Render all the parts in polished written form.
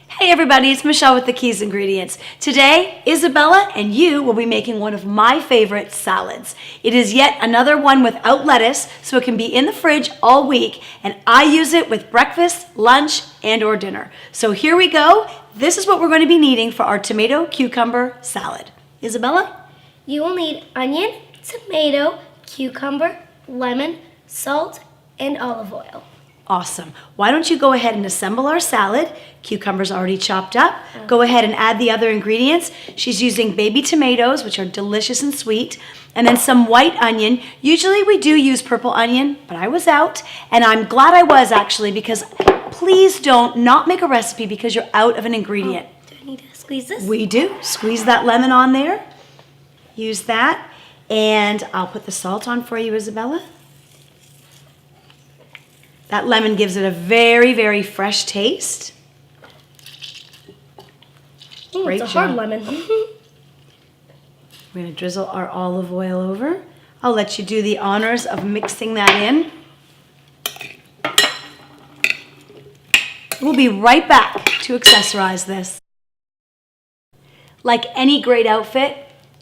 Hey everybody, it's Michelle with the Keys Ingredients. Today, Isabella and you will be making one of my favorite salads. It is yet another one without lettuce, so it can be in the fridge all week, and I use it with breakfast, lunch, and or dinner. So here we go. This is what we're going to be needing for our tomato cucumber salad. Isabella? You will need onion, tomato, cucumber, lemon, salt, and olive oil. Awesome. Why don't you go ahead and assemble our salad? Cucumber's already chopped up. Go ahead and add the other ingredients. She's using baby tomatoes, which are delicious and sweet, and then some white onion. Usually we do use purple onion, but I was out, and I'm glad I was actually, because please don't not make a recipe because you're out of an ingredient. Do I need to squeeze this? We do. Squeeze that lemon on there. Use that, and I'll put the salt on for you, Isabella. That lemon gives it a very, very fresh taste. It's a hard lemon. We're going to drizzle our olive oil over. I'll let you do the honors of mixing that in. We'll be right back to accessorize this. Like any great outfit,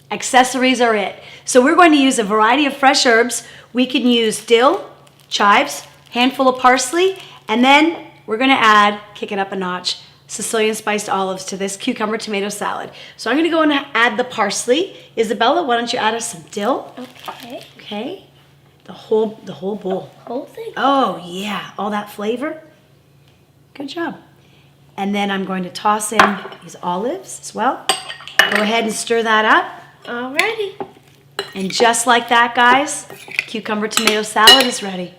accessories are it. So we're going to use a variety of fresh herbs. We can use dill, chives, handful of parsley, and then we're gonna add, kick it up a notch, Sicilian spiced olives to this cucumber tomato salad. So I'm gonna go and add the parsley. Isabella, why don't you add us some dill? Okay. Okay. The whole bowl. Whole thing? Oh yeah, all that flavor. Good job. And then I'm going to toss in these olives as well. Go ahead and stir that up. Alrighty. And just like that, guys, cucumber tomato salad is ready.